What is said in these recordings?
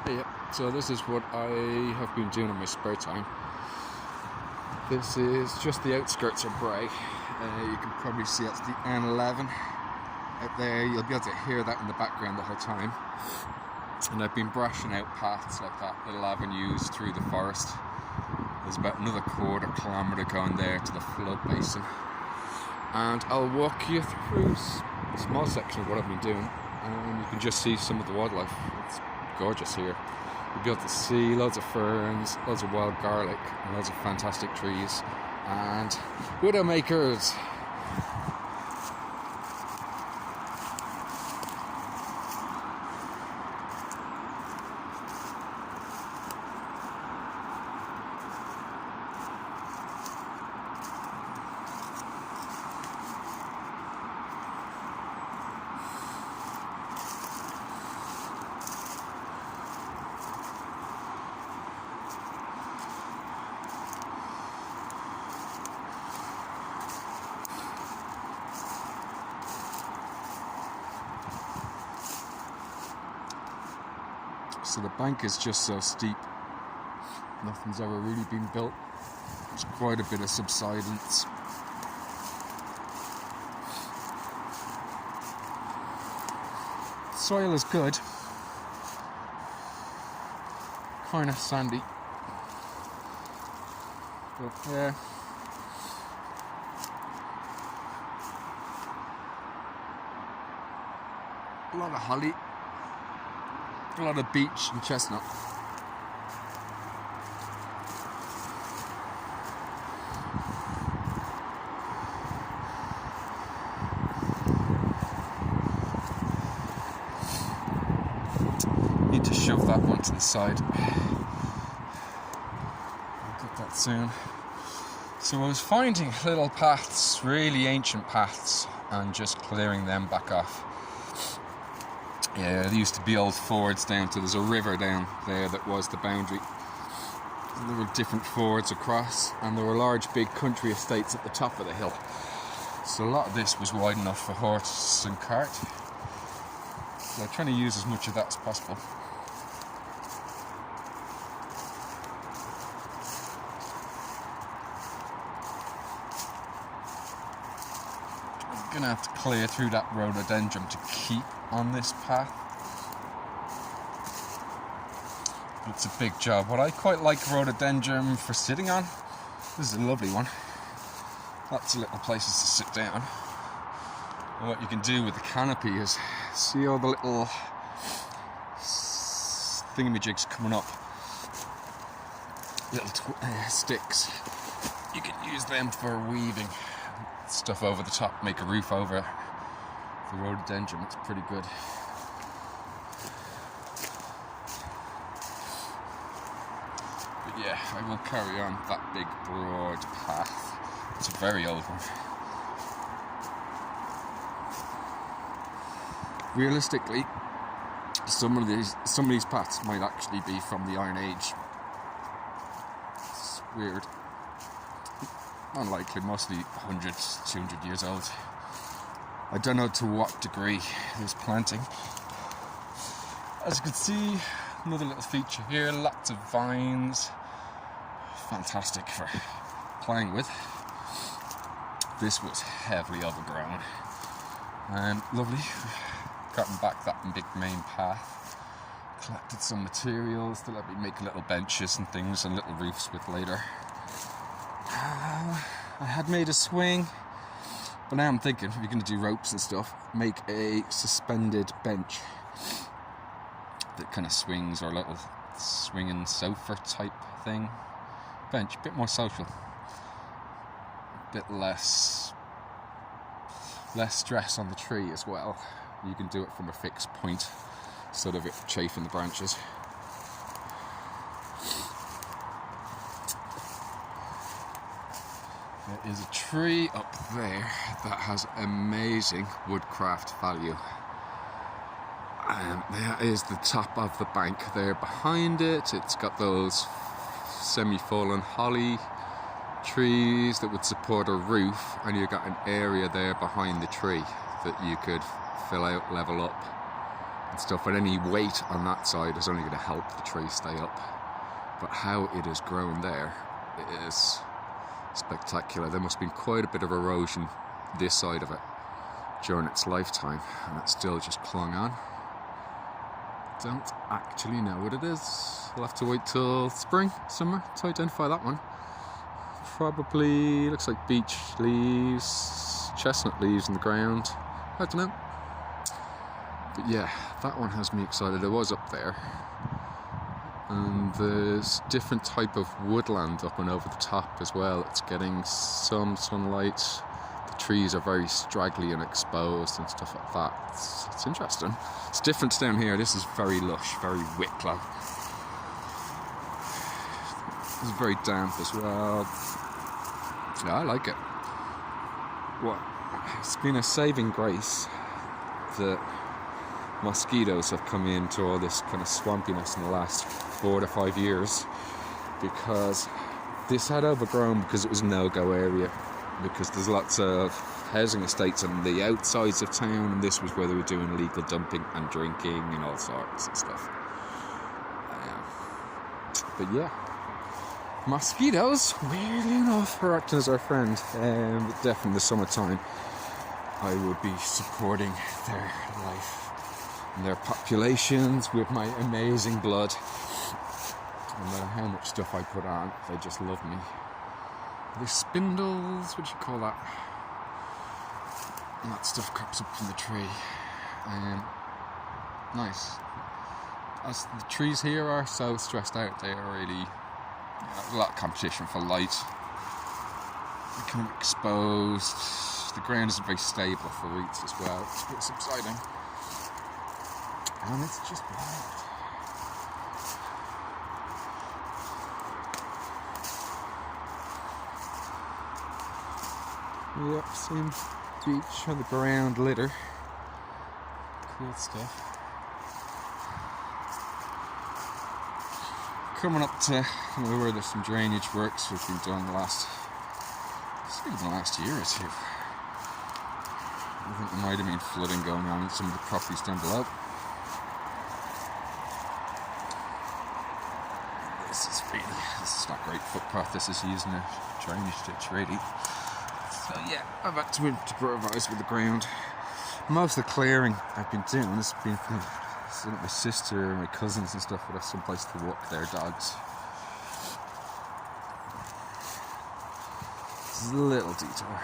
Yeah, so this is what I have been doing in my spare time. This is just the outskirts of Bray. You can probably see that's the N11 out there. You'll be able to hear that in the background the whole time. And I've been brushing out paths like that, little avenues through the forest. There's about another quarter kilometre going there to the flood basin. And I'll walk you through a small section of what I've been doing, and you can just see some of the wildlife. It's gorgeous here. You'll be able to see loads of ferns, loads of wild garlic, and loads of fantastic trees, and widowmakers. So the bank is just so steep, nothing's ever really been built. There's quite a bit of subsidence. Soil is good, kind of sandy, but yeah. A lot of holly. A lot of beech and chestnut. Need to shove that one to the side. I'll get that soon. So I was finding little paths, really ancient paths, and just clearing them back off. Yeah, there used to be old fords down to, there's a river down there that was the boundary. And there were different fords across, and there were large big country estates at the top of the hill. So a lot of this was wide enough for horse and cart. So I'm trying to use as much of that as possible. I'm gonna have to clear through that rhododendron to keep on this path. It's a big job. What I quite like rhododendron for sitting on, this is a lovely one. Lots of little places to sit down. And what you can do with the canopy is see all the little thingamajigs coming up, little sticks. You can use them for weaving stuff over the top, make a roof over the rhododendron. It's pretty good. But yeah, I will carry on that big broad path. It's a very old one. Realistically, some of these paths might actually be from the Iron Age. It's weird. Unlikely, mostly 100, 200 years old. I don't know to what degree there's planting. As you can see, another little feature here, lots of vines. Fantastic for playing with. This was heavily overgrown. And lovely. Gotten back that big main path. Collected some materials to let me make little benches and things and little roofs with later. I had made a swing, but now I'm thinking, if you're going to do ropes and stuff, make a suspended bench that kind of swings, or a little swinging sofa type thing. Bench, a bit more social, a bit less stress on the tree as well. You can do it from a fixed point, instead of it chafing the branches. There is a tree up there that has amazing woodcraft value. There is the top of the bank there behind it. It's got those semi-fallen holly trees that would support a roof, and you've got an area there behind the tree that you could fill out, level up, and stuff, and any weight on that side is only going to help the tree stay up. But how it has grown there is spectacular. There must have been quite a bit of erosion this side of it during its lifetime, and it's still just clung on. Don't actually know what it is. We'll have to wait till spring, summer to identify that one. Probably looks like beech leaves, chestnut leaves in the ground. I don't know. But yeah, that one has me excited. I was up there, and there's different type of woodland up and over the top as well. It's getting some sunlight. The trees are very straggly and exposed and stuff like that. It's interesting. It's different down here. This is very lush, very Wicklow. It's very damp as well. Yeah, I like it. Well, it's been a saving grace that mosquitoes have come into all this kind of swampiness in the last 4 to 5 years, because this had overgrown because it was a no-go area, because there's lots of housing estates on the outsides of town, and this was where they were doing illegal dumping and drinking and all sorts of stuff. But yeah, mosquitoes, weirdly enough, are acting as our friend. Definitely in the summertime, I would be supporting their life and their populations with my amazing blood. No matter how much stuff I put on, they just love me. There's spindles, what do you call that? And that stuff crops up from the tree. Nice. As the trees here are so stressed out, they are really, there's a lot of competition for light. They're kind of exposed. The ground isn't very stable for roots as well. It's a bit subsiding. And it's just wild. Yep, same beach on the ground litter. Cool stuff. Coming up to where there's some drainage works we've been doing the last year or two. I think there might have been flooding going on in some of the properties down below. This is not great footpath. This is using a drainage ditch really. So yeah, I've had to improvise with the ground. Most of the clearing I've been doing has been from my sister and my cousins and stuff, would have some place to walk their dogs. This is a little detour.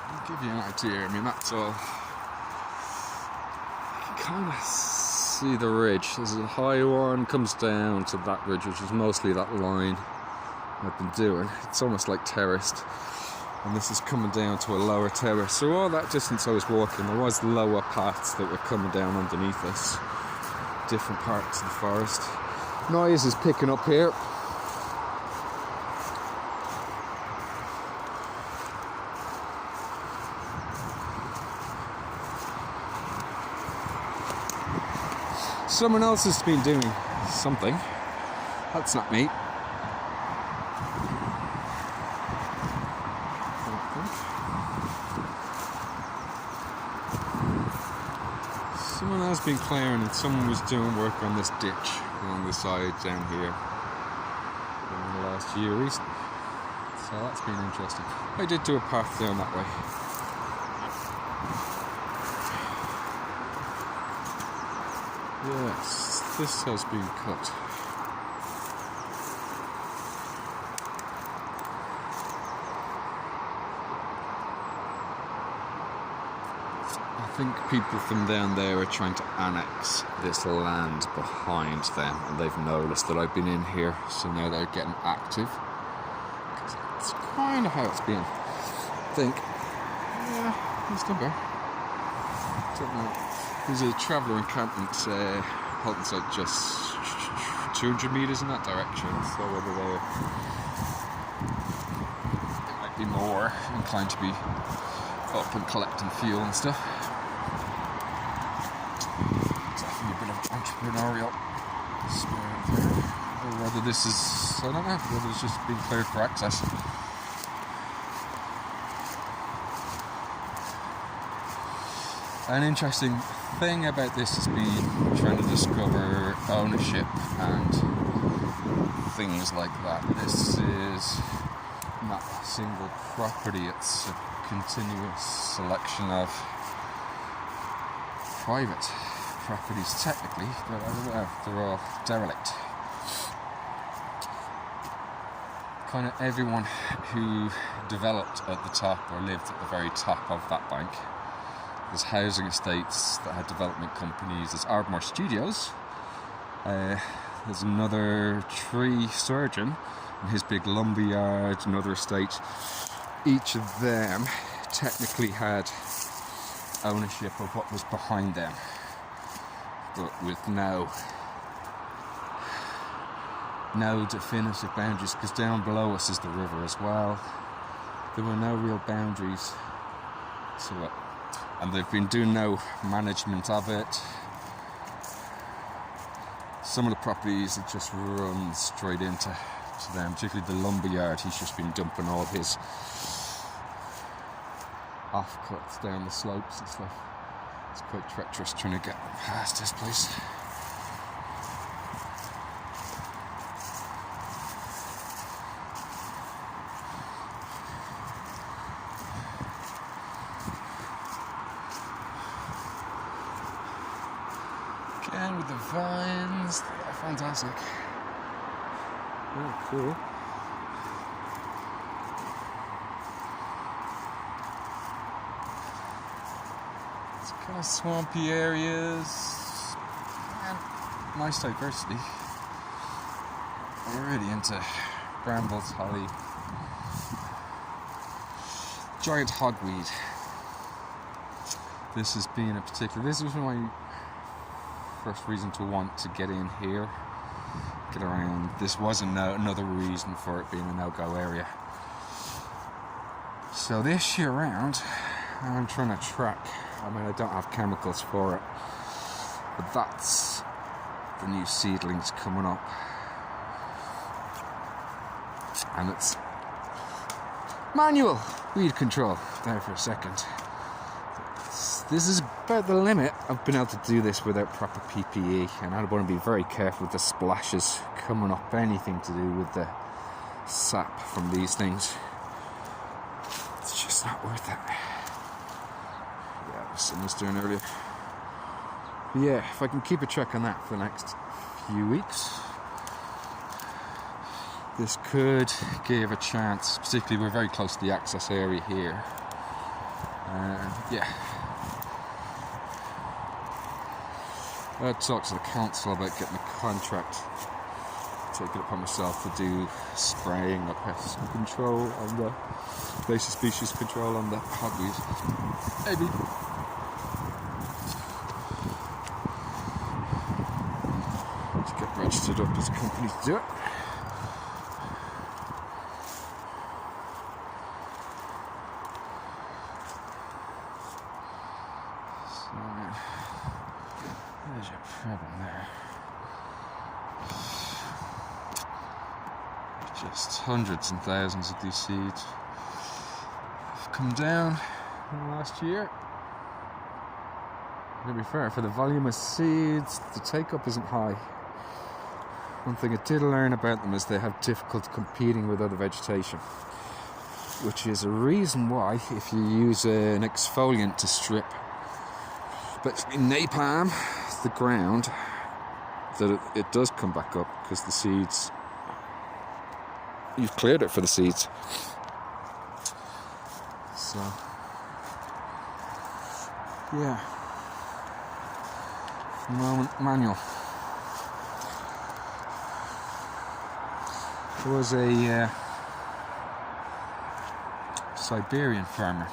I'll give you an idea. I mean, that's all. You can kind of see the ridge. There's a high one, comes down to that ridge, which is mostly that line I've been doing. It's almost like terraced. And this is coming down to a lower terrace. So all that distance I was walking, there was lower paths that were coming down underneath us. Different parts of the forest. Noise is picking up here. Someone else has been doing something. That's not me. Someone else been clearing, and someone was doing work on this ditch along the side down here in the last year recently. So that's been interesting. I did do a path down that way. Yes, this has been cut. I think people from down there are trying to annex this land behind them, and they've noticed that I've been in here, so now they're getting active. It's kind of how it's been. I think. Yeah, it's not bad. Don't know. There's a traveller encampment halting site just 200 metres in that direction, so whether they might be more inclined to be up and collecting fuel and stuff. Definitely a bit of entrepreneurial spirit there. Or whether this is, I don't know, whether it's just being cleared for access. An interesting thing about this has been trying to discover ownership and things like that. This is not a single property, it's a continuous selection of private properties technically, but they're all derelict. Kind of everyone who developed at the top or lived at the very top of that bank. There's housing estates that had development companies. There's Ardmore Studios. There's another tree surgeon and his big lumber yard, another estate. Each of them technically had ownership of what was behind them, but with no definitive boundaries, because down below us is the river as well. There were no real boundaries to it, and they've been doing no management of it. Some of the properties it just run straight into them, particularly the lumber yard. He's just been dumping all his offcuts down the slopes and stuff. It's quite treacherous trying to get past this place. Again with the vines, they're fantastic. Oh, cool. It's kind of swampy areas and nice diversity. We're really into brambles, holly, giant hogweed. This has been a particular. This was my first reason to want to get in here, get around. This was another reason for it being a no-go area. So this year round, I'm trying to track. I mean, I don't have chemicals for it, but that's the new seedlings coming up, and it's manual weed control. There for a second. This is about the limit. I've been able to do this without proper PPE, and I want to be very careful with the splashes coming up, anything to do with the sap from these things. It's just not worth it. Yeah, someone was doing earlier. But yeah, if I can keep a check on that for the next few weeks, this could give a chance. Particularly, we're very close to the access area here. Yeah. I talked to the council about getting a contract, taking it upon myself to do spraying or pest control on the invasive species control on the hogweed. Maybe. To get registered up as a company to do it. There's your problem there. Just hundreds and thousands of these seeds have come down in the last year. To be fair, for the volume of seeds, the take-up isn't high. One thing I did learn about them is they have difficulty competing with other vegetation, which is a reason why, if you use an exfoliant to strip, but in napalm, the ground, that it does come back up because the seeds, you've cleared it for the seeds. So yeah, for the moment, manual. There was a Siberian farmer.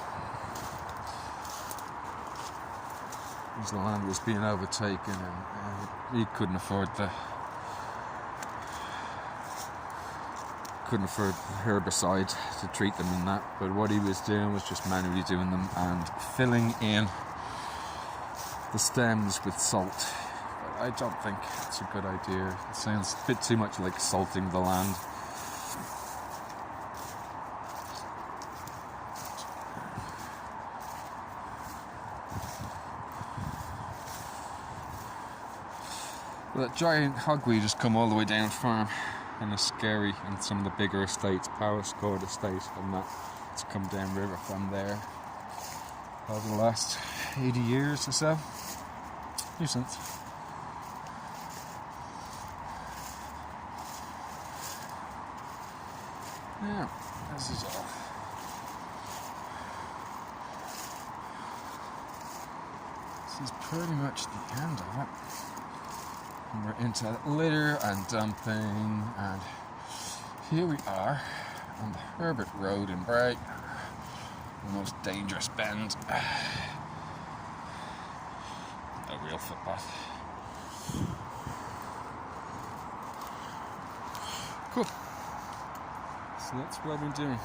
His land was being overtaken, and he couldn't afford herbicide to treat them in that. But what he was doing was just manually doing them and filling in the stems with salt. But I don't think it's a good idea. It sounds a bit too much like salting the land. That giant hogweed has come all the way down farm and is scary, and some of the bigger estates, Powerscourt estate and that, it's come down river from there over the last 80 years or so. Nuisance. Yeah, this is all. This is pretty much the end of it. And we're into litter and dumping, and here we are on the Herbert Road in Bray, the most dangerous bend. No real footpath. Cool. So that's what I've been doing.